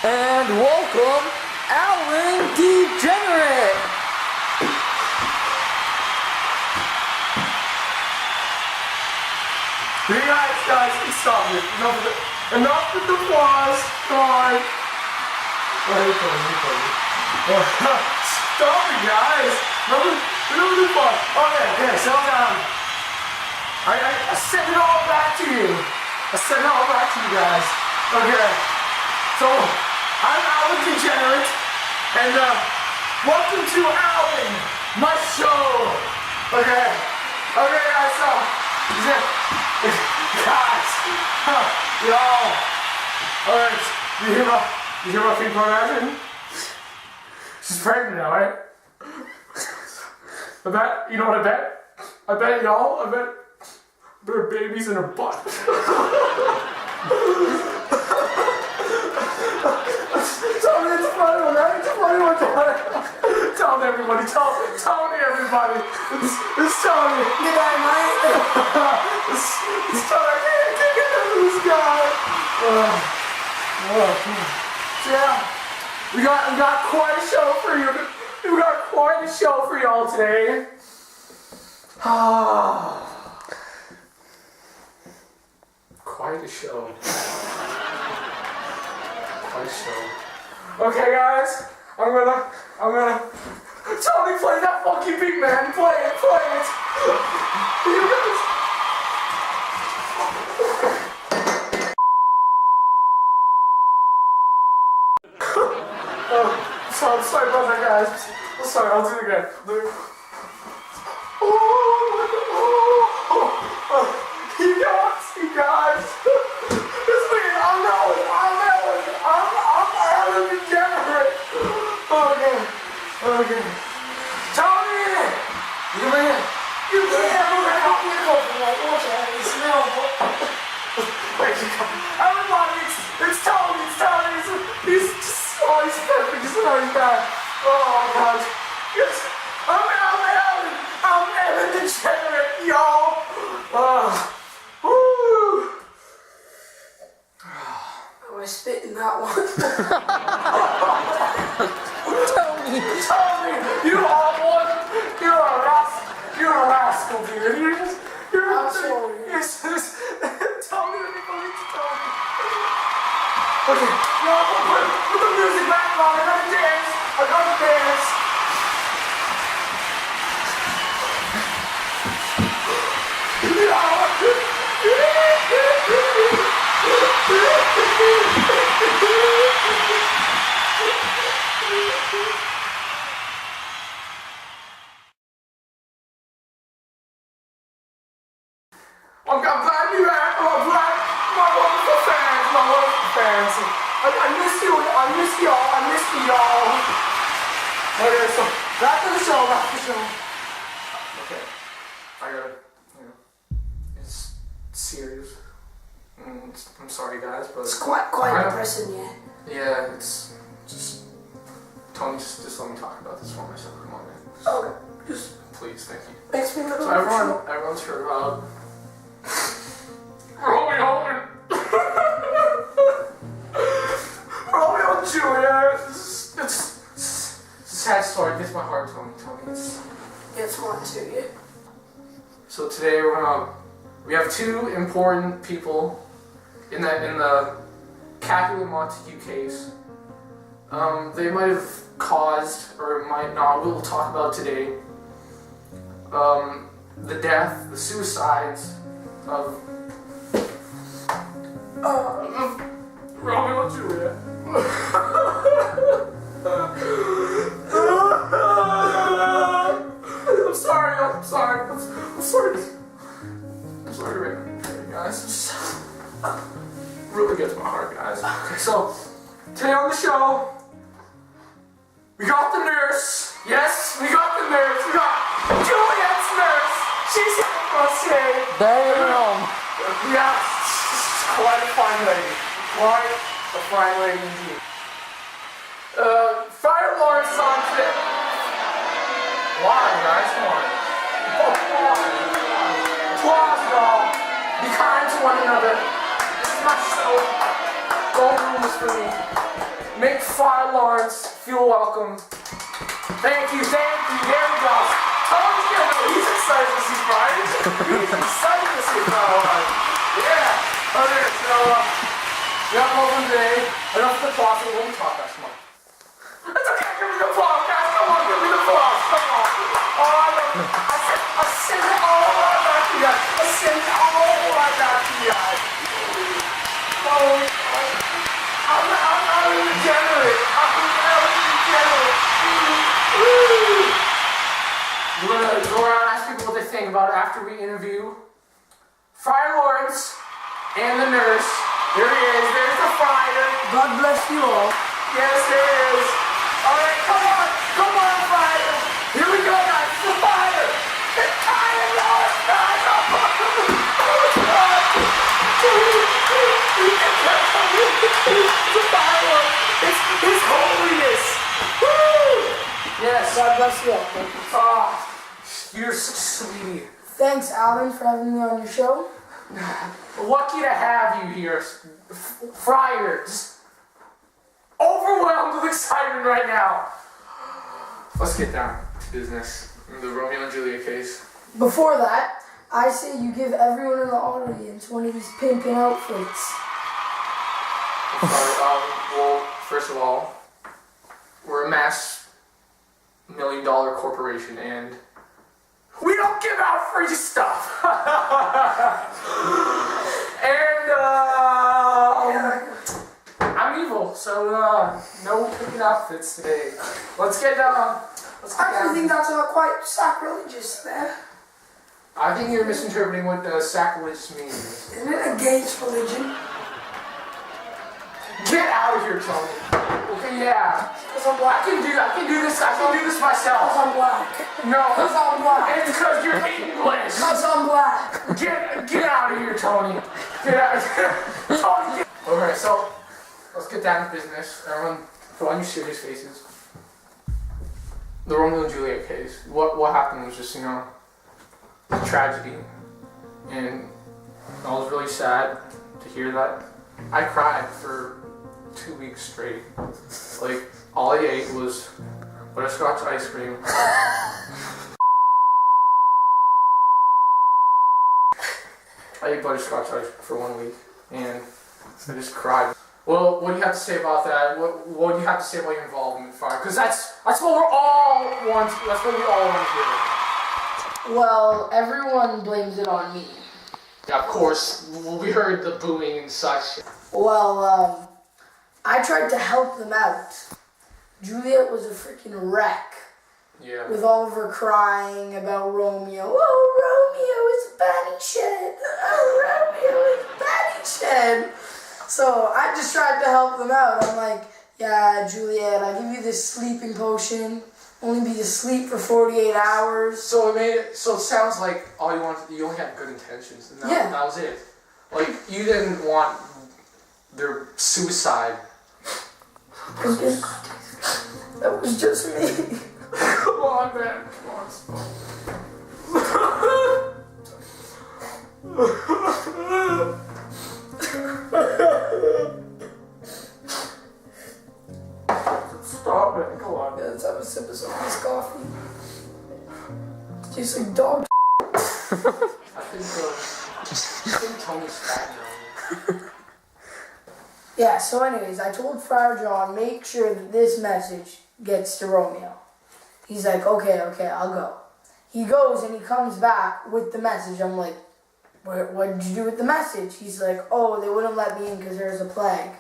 And welcome, Ellen DeGeneres. Relax, guys, stop it. Enough with the applause. Come on. Stop it, guys. Remember the fun. Okay, settle down. I sent it all back to you. I sent it all back to you guys. Okay. So, I'm Ellen DeGenerate, and welcome to Ellen, my show. Okay, guys, so, guys, y'all, alright, you hear about people imagine? She's pregnant now, right? I bet, you know what I bet? I bet her baby's in her butt. It's a funny one, right? It's a funny one. Tell me, everybody. Tell me, everybody. It's Tony. Good night, mate. It's Tony. I can't get rid of this guy. So yeah, we got quite a show for you. We got quite a show for y'all today. Quite a show. Quite a show. Okay, guys, I'm gonna. Tony, play that funky beat, man. Play it. You guys. I'm sorry about that, guys. I'm sorry. I'll do it again. You guys. It's me. I'm Ellen DeGeneres. Okay. Tony! You come in. You can't move it out. It's real. Wait, you come. Everybody, it's Tony. He's perfect. He's always back. Oh, God. Yes. I'm Ellen DeGeneres, y'all. Woo. I was spitting that one. Tony, you're a rascal, dude. I'm sorry. Yes. Tell me that you believe to tell me. Okay, now put the music back on. I gotta dance. I'm glad you're back. I'm glad my wonderful fans. I miss you. I miss y'all. Okay, so back to the show. Okay, I gotta, it's serious. I'm sorry, guys, but It's quite depressing, yeah. Yeah, it's just Tony. Just let me talk about this for myself. Come on, man. Okay, just Please, thank you. makes me a little So everyone's heard about Romeo and Juliet. It's a sad story. It gets my heart, Tony. It's mine too, yeah. So today we have two important people in the Capulet Montague case. They might have caused or might not. We'll talk about today. The death, the suicides of Romeo and Juliet. I'm sorry, guys. Really gets my heart, guys. Okay, so today on the show, we got the nurse. Yes, we got the nurse. We got Juliet's nurse. She's here for us today. damn. Yes, quite a fine lady. Quite a fine lady indeed. Fire alarms is on today. Why, guys? Come on. Applause, y'all. Be kind to one another. This is my show. Don't ruin this for me. Make Fire Lawrence feel welcome. Thank you. There we go. He's excited to see Fire. He's excited to see Fire. Yeah. Okay, so, we have one today. Enough of the applause. We won't talk that much. It's okay, give me the applause, guys. Come on, give me the applause. Come on. Oh, I love it. I send it all right back to you guys. I send it all right back to you guys. Oh, I'm degenerate. I'm degenerate. Woo! We're gonna go around and ask people what they think about it after we interview Friar Lawrence and the nurse. There he is. There's the friar. God bless you all. Yes, there is. All right, come on, fire! Here we go, guys. The fire! It's fire, Lord! The fire! It's His holiness! Woo! Yes. God bless you all. Ah, you're such a sweetie. Thanks, Alan, for having me on your show. Lucky to have you here, friars. Overwhelmed with excitement right now. Let's get down to business. The Romeo and Juliet case. Before that, I say you give everyone in the audience one of these pimping outfits. Well, first of all, we're a mass $1 million corporation and we don't give out free stuff. And I'm evil, so no picking outfits today. Let's get down. I think that's quite sacrilegious there. I think you're misinterpreting what sacrilege means. Isn't it against religion? Get out of here, Tony. Okay, yeah. Because I'm black. I can do this myself. Because I'm black. No. Because I'm black. It's because you're English. Because I'm black. Get out of here, Tony. Get out. Tony. Okay, so let's get down to business. Everyone, put on your serious faces. The Romeo and Juliet case. What happened was just, a tragedy, and I was really sad to hear that. I cried for 2 weeks straight. Like, all I ate was butterscotch ice cream. I ate butterscotch ice cream for 1 week, and I just cried. Well, what do you have to say about that? What do you have to say about your involvement in fire? Because that's what we all want to hear. Well, everyone blames it on me. Yeah, of course, we heard the booing and such. Well, I tried to help them out. Juliet was a freaking wreck. Yeah. With all of her crying about Romeo. Oh, Romeo is a bunny shed. Oh, Romeo is a bunny shed. So I just tried to help them out. I'm like, yeah, Juliet, I'll give you this sleeping potion. Only be asleep for 48 hours. So it sounds like you only had good intentions, and that was it. Like, you didn't want their suicide. That was just me. Come on, man. Come on. Stop it. Go on. Yeah, let's have a sip of some of this coffee. It tastes like dog. I think Tony's fat now. Yeah, so anyways, I told Friar John, make sure that this message gets to Romeo. He's like, okay, I'll go. He goes and he comes back with the message. I'm like, what did you do with the message? He's like, oh, they wouldn't let me in because there's a plague.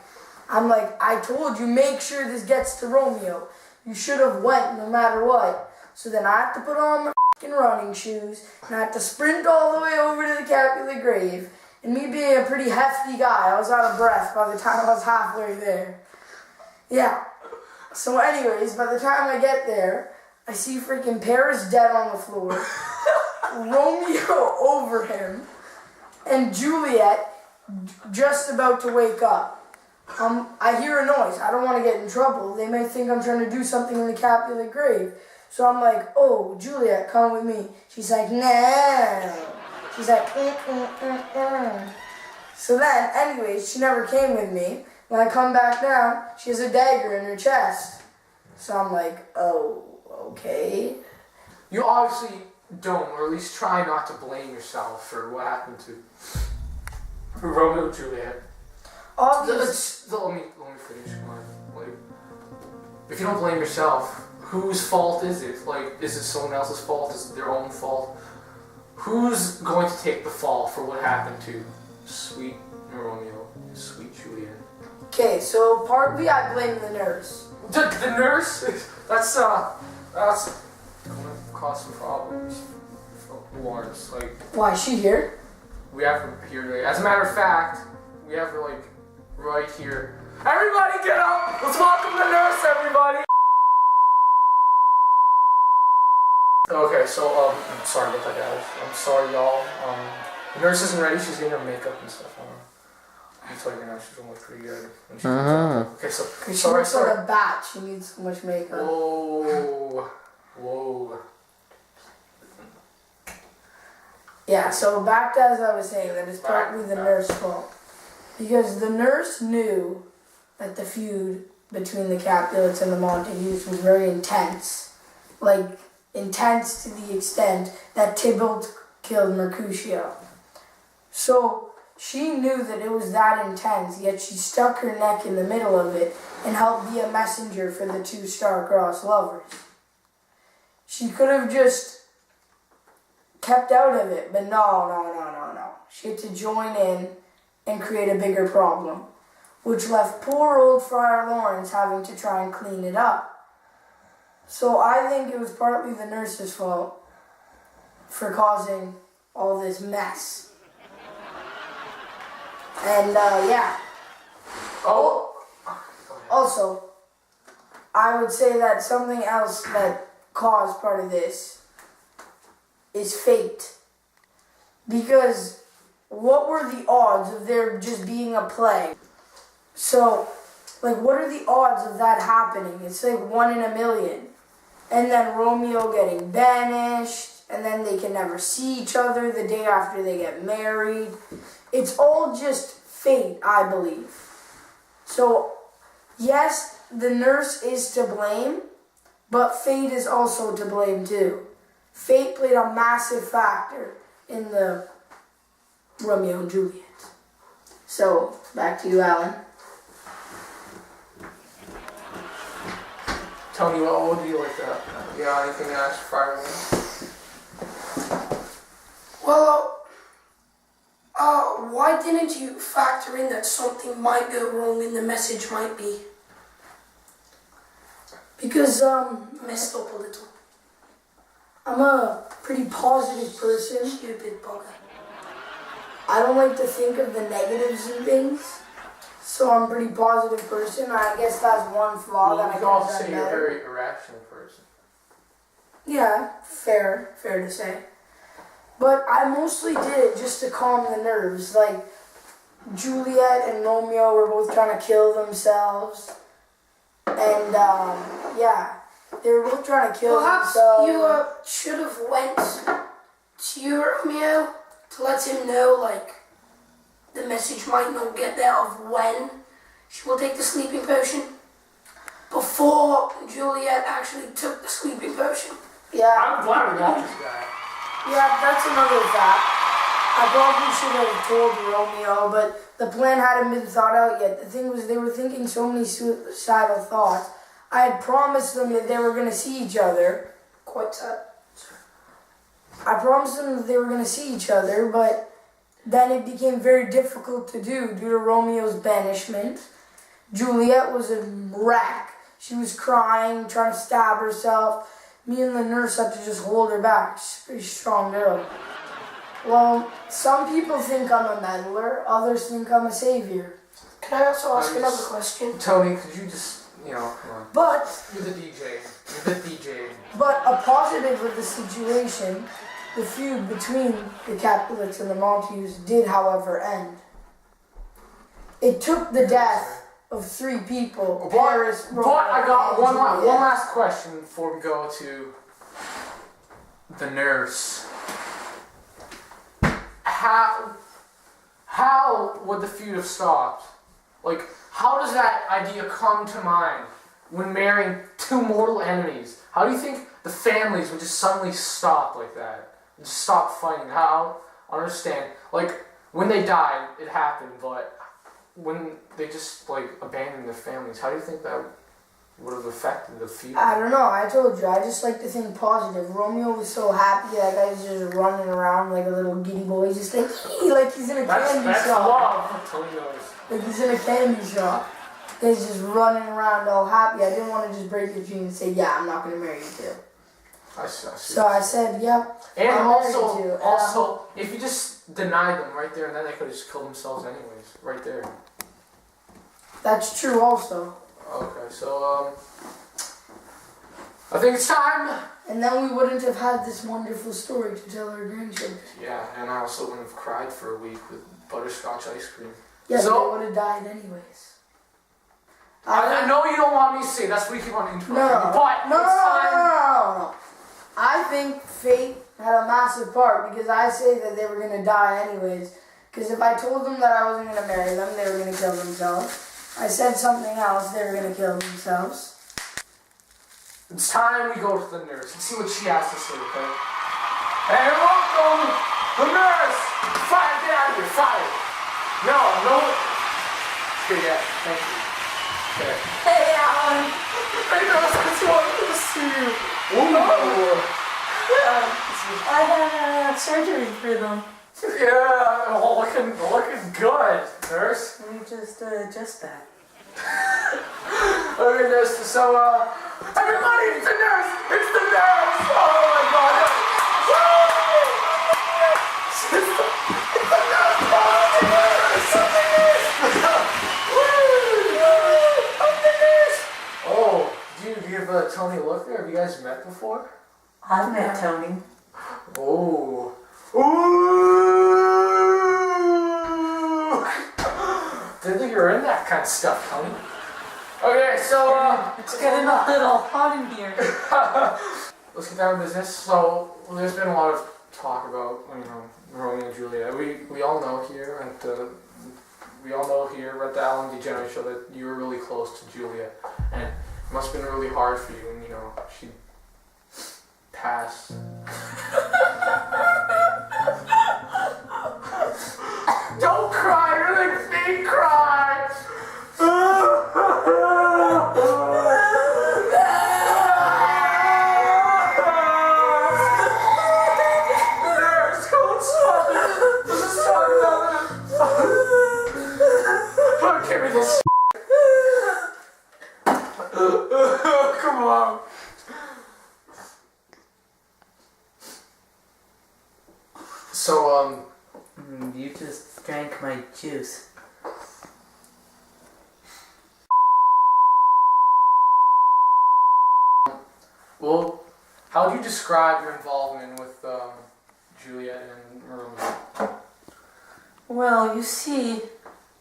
I'm like, I told you, make sure this gets to Romeo. You should have went no matter what. So then I have to put on my f***ing running shoes, and I have to sprint all the way over to the Capulet grave. And me being a pretty hefty guy, I was out of breath by the time I was halfway there. Yeah. So anyways, by the time I get there, I see freaking Paris dead on the floor, Romeo over him, and Juliet just about to wake up. I hear a noise. I don't want to get in trouble. They may think I'm trying to do something in the Capulet grave. So I'm like, oh, Juliet, come with me. She's like, no. She's like, So then, anyways, she never came with me. When I come back down, she has a dagger in her chest. So I'm like, oh, okay. You obviously don't, or at least try not to blame yourself for what happened to Romeo and Juliet. Let me finish. Like, if you don't blame yourself, whose fault is it? Like, is it someone else's fault? Is it their own fault? Who's going to take the fall for what happened to sweet Romeo, sweet Juliet? Okay, so partly I blame the nurse. The nurse? That's going to cause some problems for Lawrence. Like, why is she here? we have her here. As a matter of fact, we have her like right here. Everybody get up! Let's welcome the nurse, everybody! Okay, so I'm sorry about that, guys. I'm sorry, y'all. The nurse isn't ready. She's getting her makeup and stuff on. I'm telling you now, she's gonna look pretty good when she comes out. Okay, so She looks like a bat. She needs so much makeup. Whoa. Yeah, so back to as I was saying, that it's partly the nurse's fault. Because the nurse knew that the feud between the Capulets and the Montagues was very intense. Like, intense to the extent that Tybalt killed Mercutio. So, she knew that it was that intense, yet she stuck her neck in the middle of it and helped be a messenger for the two star-crossed lovers. She could have just kept out of it, but no. She had to join in and create a bigger problem, which left poor old Friar Lawrence having to try and clean it up. So I think it was partly the nurse's fault for causing all this mess. And yeah. Also, I would say that something else that caused part of this is fate. Because what were the odds of there just being a play? So, like, what are the odds of that happening? It's like 1 in a million. And then Romeo getting banished, and then they can never see each other the day after they get married. It's all just fate, I believe. So, yes, the nurse is to blame, but fate is also to blame too. Fate played a massive factor in the Romeo and Juliet. So, back to you, Alan. Tony, what would you like to... You got anything to ask Friar? Well, why didn't you factor in that something might go wrong and the message might be Because, messed up a little? I'm a pretty positive person. Stupid bugger. I don't like to think of the negatives in things. So I'm a pretty positive person. I guess that's one flaw that I You can can also have say done you're a better. very irrational person. Yeah, fair to say. But I mostly did it just to calm the nerves. Like, Juliet and Romeo were both trying to kill themselves. And, yeah, they were both trying to kill Perhaps themselves. you should have went to Romeo to let him know, like, the message might not get there of when she will take the sleeping potion before Juliet actually took the sleeping potion. Yeah. I'm glad we got this guy. Yeah, that's another fact. I probably should have told Romeo, but the plan hadn't been thought out yet. The thing was, they were thinking so many suicidal thoughts. I had promised them that they were going to see each other. Quite sad. I promised them that they were going to see each other, but then it became very difficult to do due to Romeo's banishment. Juliet was a wreck. She was crying, trying to stab herself. Me and the nurse had to just hold her back. She's a pretty strong girl. Well, some people think I'm a meddler, others think I'm a savior. Can I also ask another question? Tony, could you just, come on. But You're the DJ. But a positive of the situation, the feud between the Capulets and the Montagues did, however, end. It took the death of three people. But Paris, Rome, I got and one Juliet. last question before we go to the nurse. How would the feud have stopped? Like, how does that idea come to mind when marrying two mortal enemies? How do you think the families would just suddenly stop like that? Just stop fighting? How? I understand. Like, when they died, it happened, but when they just, like, abandoned their families, how do you think that would have affected the feud? I don't know. I told you. I just like to think positive. Romeo was so happy. That guy's just running around like a little giddy boy, just like he's in a candy That's shop. love. Tony knows. Like he's in a candy shop. He's just running around all happy. I didn't want to just break the dream and say, yeah, I'm not going to marry you too. I see. So I said, yep. And I'll marry you too. And also, if you just denied them right there and then, they could have just killed themselves anyways, right there. That's true also. Okay, so, I think it's time. And then we wouldn't have had this wonderful story to tell our grandchildren. Yeah, and I also wouldn't have cried for a week with butterscotch ice cream. Yeah, So- but they would have died anyways. I know you don't want me to say, that's what you keep on interrupting me, but No. it's time. I think fate had a massive part because I say that they were going to die anyways. Because if I told them that I wasn't going to marry them, they were going to kill themselves. I said something else, they were going to kill themselves. It's time we go to the nurse and see what she has to say, okay? And welcome, the nurse! Fire, get out of here, fire! No. Okay, yeah, thank you. Okay. Hey, Alan. Hey, nurse, I just wanted to see you. Ooh. I had surgery for them. Yeah, looking good, nurse. Let me just adjust that. Okay, nurse, so, everybody, it's the nurse! It's the nurse! Oh my god! It's the nurse! Oh, the nurse! Oh, do you give Tony a look there? Have you guys met before? I've met Tony. Oh. Ooh! Didn't think you were in that kind of stuff, Tony. Okay, so, It's getting a little hot in here. let's get down to business. So, there's been a lot of talk about, Romeo and Juliet. We all know here at the the Ellen DeGeneres show that you were really close to Juliet, and it must have been really hard for you when she passed. Don't cry! You're making me cry. Give me this. Come on. So, You just drank my juice. well, how do you describe your involvement with Juliet and Romeo? Well, you see,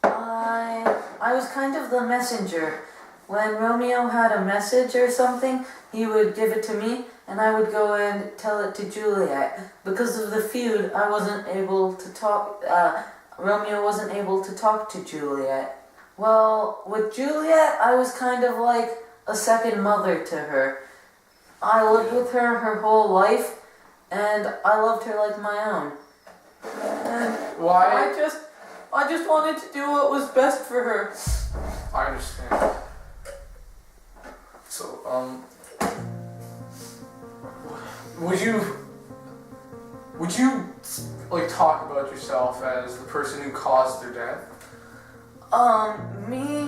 I was kind of the messenger. When Romeo had a message or something, he would give it to me, and I would go and tell it to Juliet. Because of the feud, I wasn't able to talk, Romeo wasn't able to talk to Juliet. Well, with Juliet, I was kind of like a second mother to her. I lived with her whole life, and I loved her like my own. And Why? I just wanted to do what was best for her. I understand. So, would you like talk about yourself as the person who caused their death? Me,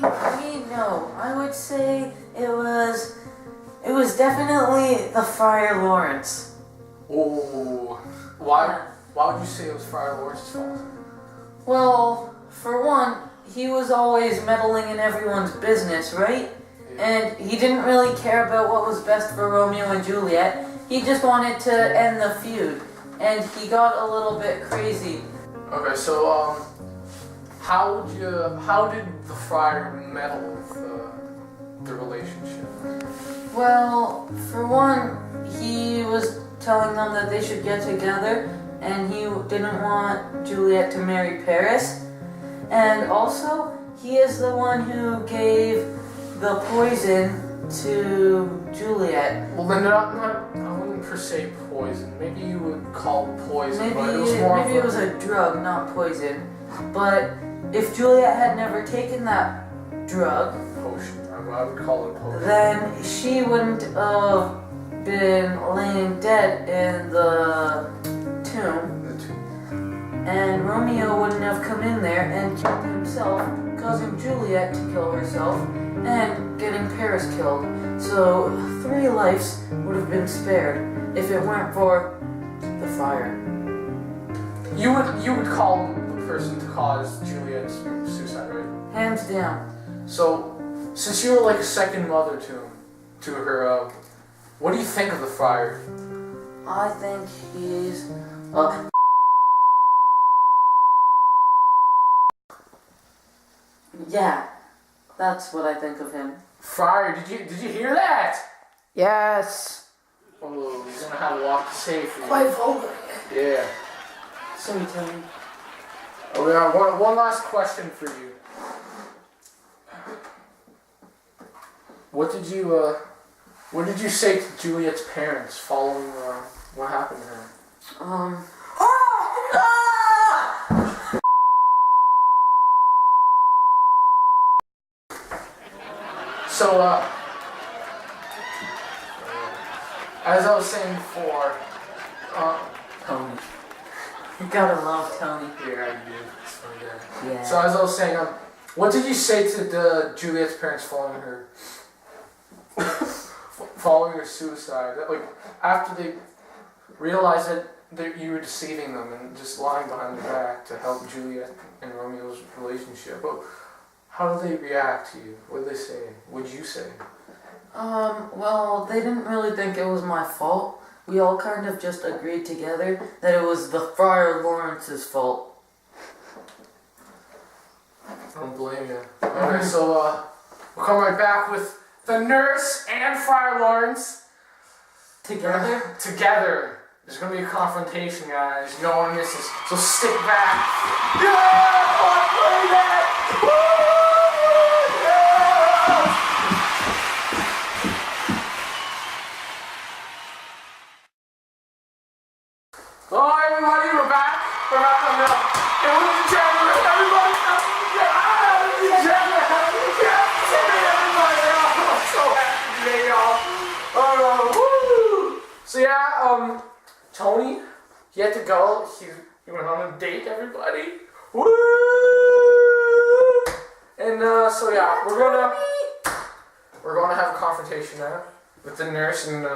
no. I would say it was definitely the Friar Lawrence. Oh, why would you say it was Friar Lawrence's fault? Well, for one, he was always meddling in everyone's business, right? And he didn't really care about what was best for Romeo and Juliet. He just wanted to end the feud. And he got a little bit crazy. Okay, so, How did the friar meddle with the relationship? Well, for one, he was telling them that they should get together, and he didn't want Juliet to marry Paris. And also, he is the one who gave the poison to Juliet. Well, then I wouldn't per se poison. Maybe you would call it poison, Maybe but it was more it was a drug, not poison. But if Juliet had never taken that drug, potion. I would call it a potion. then she wouldn't have been laying dead in the tomb. And Romeo wouldn't have come in there and killed himself, causing Juliet to kill herself, and getting Paris killed. So 3 lives would have been spared if it weren't for the fire. You would call him the person to cause Juliet's suicide, right? Hands down. So, since you were like a second mother to her, what do you think of the friar? I think he's yeah, that's what I think of him. Friar, did you hear that? Yes. Oh, he's gonna have a lot to say for you. Quite vulgar. Yeah. Sorry, Tony. Oh, we got one last question for you. What did you say to Juliet's parents following what happened to her? So, as I was saying before, Tony. You gotta love Tony. yeah, I do. It's funny guy. Yeah. So as I was saying, what did you say to Juliet's parents following her suicide? That, like, after they realized that you were deceiving them and just lying behind their back to help Juliet and Romeo's relationship. But how did they react to you? What did they say? What did you say? Well, they didn't really think it was my fault. We all kind of just agreed together that it was the Friar Lawrence's fault. I don't blame you. Alright, so we'll come right back with the nurse and Friar Lawrence. Together? Together. There's gonna be a confrontation, guys. You don't want to miss this. So stick back. Yeah! Let's play that! Woo! Yeah! Oh, everybody, we're back. We're back on the. It was Degenerate. Everybody, Degenerate. Everybody, I'm so happy today, y'all. Woo! So yeah, Tony, he had to go. He went on a date. Everybody, woo! And so yeah, we're gonna have a confrontation now with the nurse and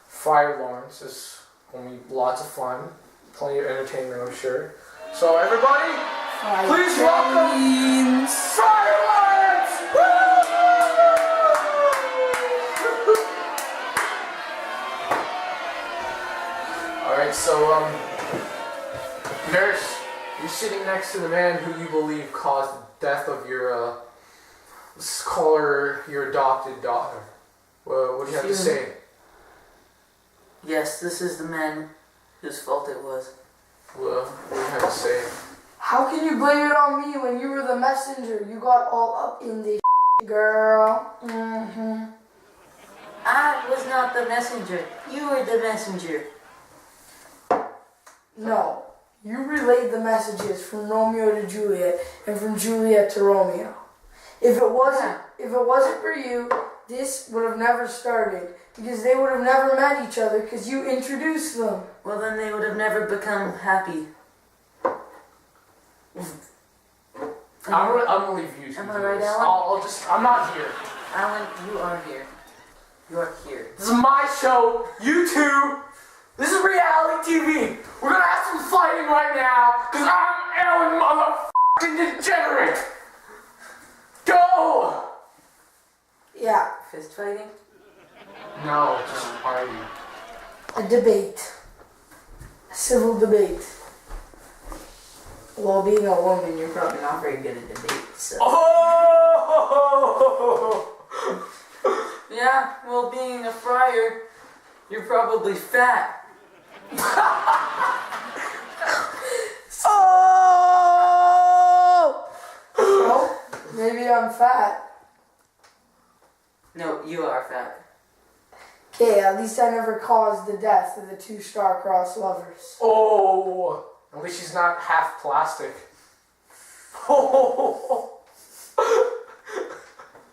Friar Lawrence. It's gonna be lots of fun, plenty of entertainment, I'm sure. So everybody, please welcome Friar Lawrence! Woo! Alright, so nurse, you're sitting next to the man who you believe caused the death of your let's call her your adopted daughter. Well, what do you have to say? Yes, this is the man whose fault it was. Well, what do you have to say? How can you blame it on me when you were the messenger? You got all up in this girl. I was not the messenger. You were the messenger. No. You relayed the messages from Romeo to Juliet and from Juliet to Romeo. If it wasn't for you, this would have never started because they would have never met each other because you introduced them. Well, then they would have never become happy. I'm gonna leave you two. Am I to right, this. Alan? I'm not here. Alan, you are here. You are here. This is my show. You two. This is reality TV. We're gonna have some fighting right now because I'm Ellen motherfucking Degenerate. Go. Yeah, Fist fighting? No, just party. a debate. A civil debate. Well, being a woman, you're probably not very good at debates. So. Oh! Yeah, well, being a friar, you're probably fat. Oh! Well, maybe I'm fat. No, you are fat. Okay, at least I never caused the death of the two star-crossed lovers. Oh! At least she's not half plastic. Oh!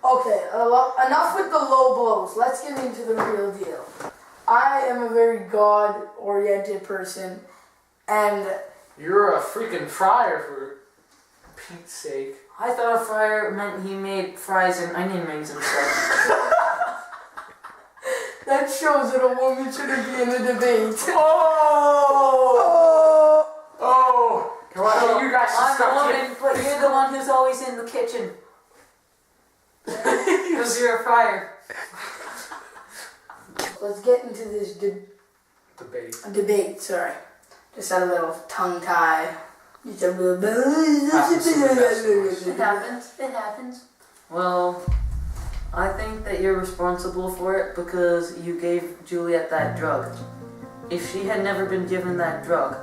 Okay, enough with the low blows. Let's get into the real deal. I am a very God-oriented person, and You're a freaking friar, for Pete's sake. I thought a friar meant he made fries and onion rings and stuff. that shows that a woman shouldn't be in a debate. Oh! Oh! Come on, you guys should I'm a stop woman, but you're the one who's always in the kitchen. Because you're a friar. Let's get into this debate. Sorry, just had a little tongue tie. Just a little. It happens. It happens. Well, I think that you're responsible for it because you gave Juliet that drug. If she had never been given that drug,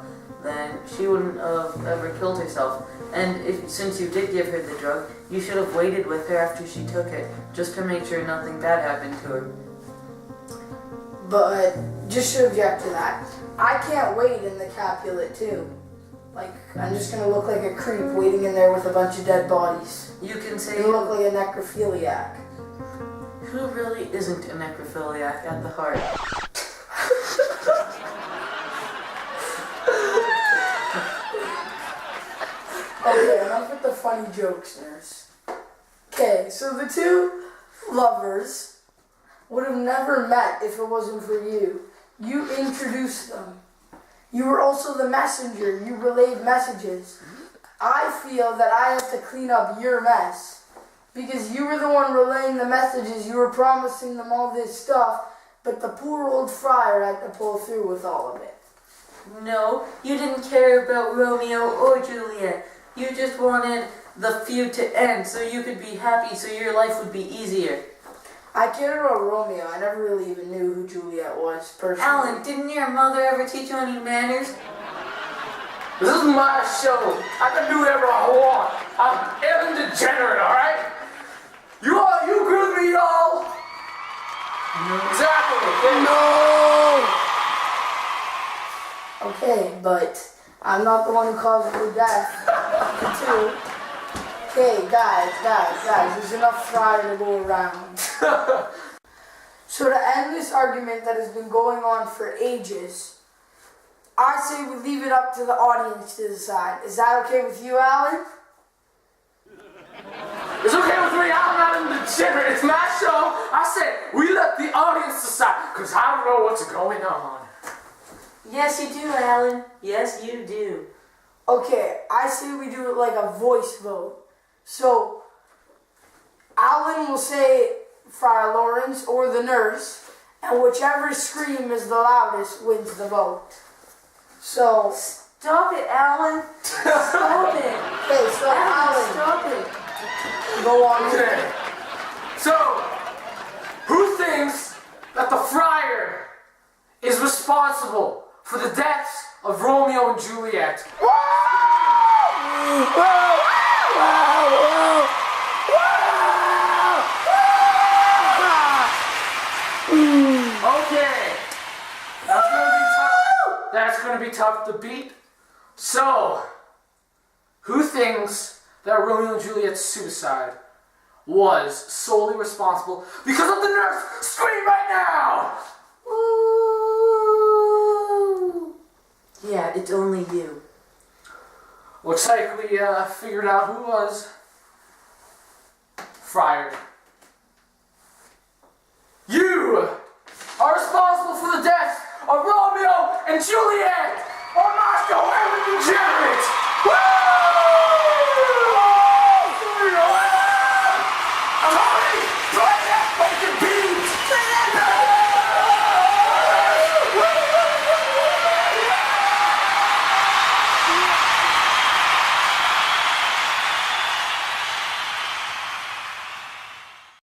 then she wouldn't have ever killed herself. And since you did give her the drug, you should have waited with her after she took it, just to make sure nothing bad happened to her. But just to object to that, I can't wait in the Capulet too. Like, I'm just gonna look like a creep waiting in there with a bunch of dead bodies. You can say You look like a necrophiliac. who really isn't a necrophiliac at the heart? Okay, enough with the funny jokes, nurse. Okay, so the two lovers would have never met if it wasn't for you. You introduced them. You were also the messenger. You relayed messages. I feel that I have to clean up your mess because you were the one relaying the messages. You were promising them all this stuff, but the poor old friar had to pull through with all of it. No, you didn't care about Romeo or Juliet. You just wanted the feud to end so you could be happy, so your life would be easier. I cared about Romeo. I never really even knew who Juliet was personally. Alan, didn't your mother ever teach you any manners? This is my show. I can do whatever I want. I'm Ellen DeGenerate, alright? You agree with me, y'all? No. Exactly. No! Okay, but I'm not the one who caused the death. Two. Okay, guys, there's enough fry to go around. So to end this argument that has been going on for ages, I say we leave it up to the audience to decide. Is that okay with you, Alan? It's okay with me. I'm not in the Degenerate. It's my show. I said we let the audience decide because I don't know what's going on. Yes, you do, Alan. Yes, you do. Okay, I say we do it like a voice vote. So, Alan will say Friar Lawrence or the nurse, and whichever scream is the loudest wins the vote. So, Stop it, Alan. Stop it. okay, so Alan, Stop it. go on. Okay. So, who thinks that the friar is responsible for the deaths of Romeo and Juliet? Okay. That's gonna be tough to beat. So, who thinks that Romeo and Juliet's suicide was solely responsible because of the nurse? Scream right now! Ooh. Yeah, it's only you. Looks like we figured out who was. Friar. You are responsible for the death of Romeo and Juliet on my show, Ellen DeGeneres! Woo! I'm already playing that fucking beat!